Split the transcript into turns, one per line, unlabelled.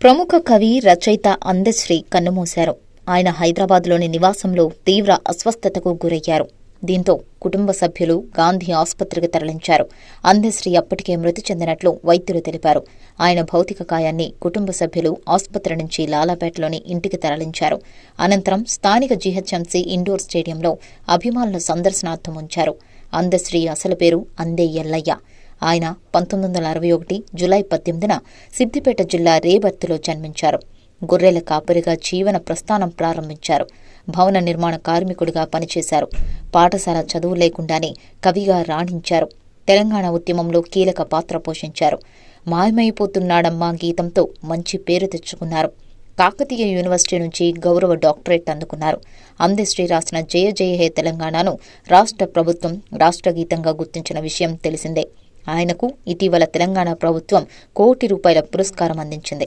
ప్రముఖ కవి, రచయిత అందశ్రీ కన్నుమూశారు. ఆయన హైదరాబాద్లోని నివాసంలో తీవ్ర అస్వస్థతకు గురయ్యారు. దీంతో కుటుంబ సభ్యులు గాంధీ ఆసుపత్రికి తరలించారు. అందశ్రీ అప్పటికే మృతి చెందినట్లు వైద్యులు తెలిపారు. ఆయన భౌతిక కాయాన్ని కుటుంబ సభ్యులు ఆసుపత్రి నుంచి లాలాపేటలోని ఇంటికి తరలించారు. అనంతరం స్థానిక జీహెచ్ఎంసీ ఇండోర్ స్టేడియంలో అభిమానుల సందర్శనార్థం ఉంచారు. అందశ్రీ అసలు పేరు అందే ఎల్లయ్య. ఆయన 1961 జులై 18న సిద్దిపేట జిల్లా రేబర్తిలో జన్మించారు. గొర్రెల కాపరిగా జీవన ప్రస్థానం ప్రారంభించారు. భవన నిర్మాణ కార్మికుడిగా పనిచేశారు. పాఠశాల చదువు లేకుండానే కవిగా రాణించారు. తెలంగాణ ఉద్యమంలో కీలక పాత్ర పోషించారు. మాయమైపోతున్నాడమ్మా గీతంతో మంచి పేరు తెచ్చుకున్నారు. కాకతీయ యూనివర్సిటీ నుంచి గౌరవ డాక్టరేట్ అందుకున్నారు. అందశ్రీ రాసిన జయ జయ హే తెలంగాణను రాష్ట్ర ప్రభుత్వం రాష్ట్రగీతంగా గుర్తించిన విషయం తెలిసిందే. ఆయనకు ఇటీవల తెలంగాణ ప్రభుత్వం ₹1 కోటి పురస్కారం అందించింది.